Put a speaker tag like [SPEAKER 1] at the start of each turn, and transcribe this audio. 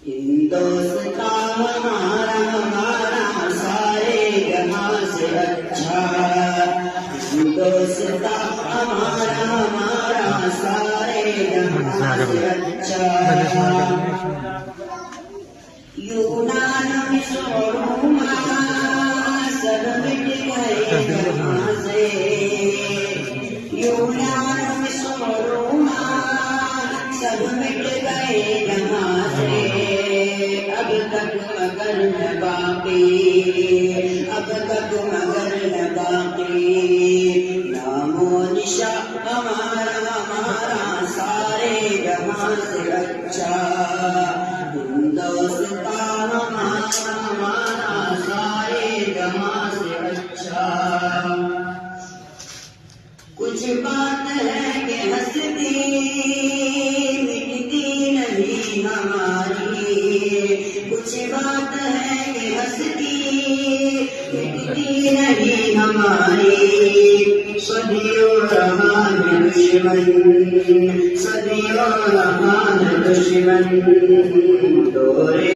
[SPEAKER 1] हिंदुस्ता हमारा हमारा सारे जहां से अच्छा। हिंदुस्ता हमारा हमारा सारे जहां से अच्छा। यूनान मिस्र रोमा सब मिट गए जहां से। यूनान मिस्र रोमा सब मिट गए जहां से। अब तक मगर न बाकी, अब तक मगर न बाकी। नामो निशा हमारा हमारा सारे जहां से अच्छा। हिंदुस्तान हमारा हमारा सारे जहां से अच्छा। कुछ बात है कि हंसती मिटती नहीं हमारी। कुछ बात है कि हंसती मिटती नहीं हमारी। सदियों रहा है दुश्मन, सदियों रहा है दुश्मन।